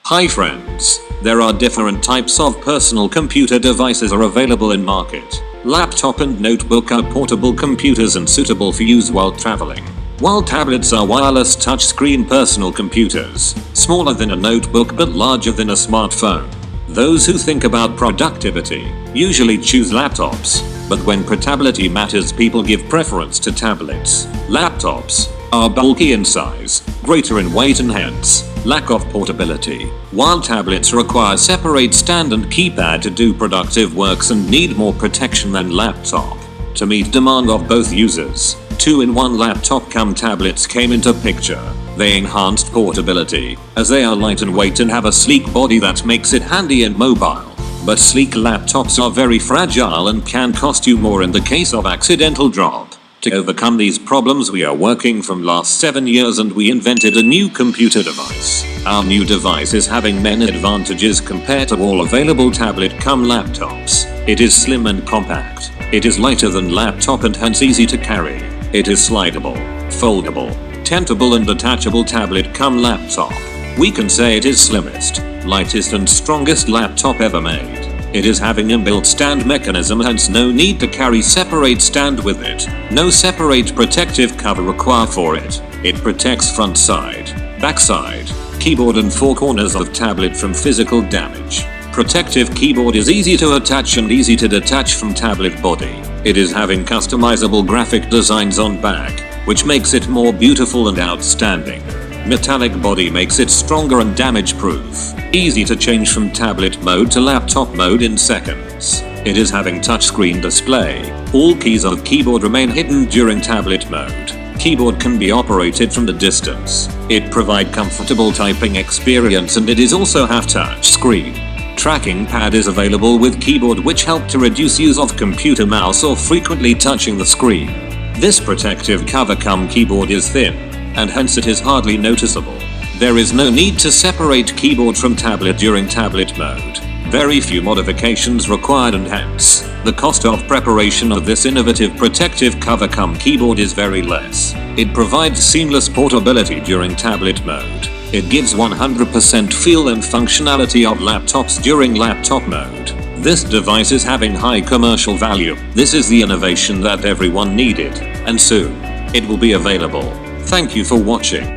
Hi friends, there are different types of personal computer devices are available in market. Laptop and notebook are portable computers and suitable for use while traveling. While tablets are wireless touchscreen personal computers, smaller than a notebook but larger than a smartphone. Those who think about productivity usually choose laptops, but when portability matters people give preference to tablets. Laptops are bulky in size, greater in weight and hence lack of portability, while tablets require separate stand and keypad to do productive works and need more protection than laptop. To meet demand of both users, 2-in-1 laptop cum tablets came into picture. They enhanced portability, as they are light in weight and have a sleek body that makes it handy and mobile. But sleek laptops are very fragile and can cost you more in the case of accidental drop. To overcome these problems we are working from last 7 years and we invented a new computer device. Our new device is having many advantages compared to all available tablet cum laptops. It is slim and compact. It is lighter than laptop and hence easy to carry. It is slidable, foldable, tentable and detachable tablet cum laptop. We can say it is slimmest, lightest and strongest laptop ever made. It is having inbuilt stand mechanism, hence no need to carry separate stand with it. No separate protective cover required for it. It protects front side, back side, keyboard and four corners of tablet from physical damage. Protective keyboard is easy to attach and easy to detach from tablet body. It is having customizable graphic designs on back, which makes it more beautiful and outstanding. Metallic body makes it stronger and damage proof. Easy to change from tablet mode to laptop mode in seconds. It is having touchscreen display. All keys of keyboard remain hidden during tablet mode. Keyboard can be operated from the distance. It provide comfortable typing experience and it is also have touch screen. Tracking pad is available with keyboard which help to reduce use of computer mouse or frequently touching the screen. This protective cover cum keyboard is thin, and hence it is hardly noticeable. There is no need to separate keyboard from tablet during tablet mode. Very few modifications required and hence, the cost of preparation of this innovative protective cover cum keyboard is very less. It provides seamless portability during tablet mode. It gives 100% feel and functionality of laptops during laptop mode. This device is having high commercial value. This is the innovation that everyone needed, and soon, it will be available. Thank you for watching.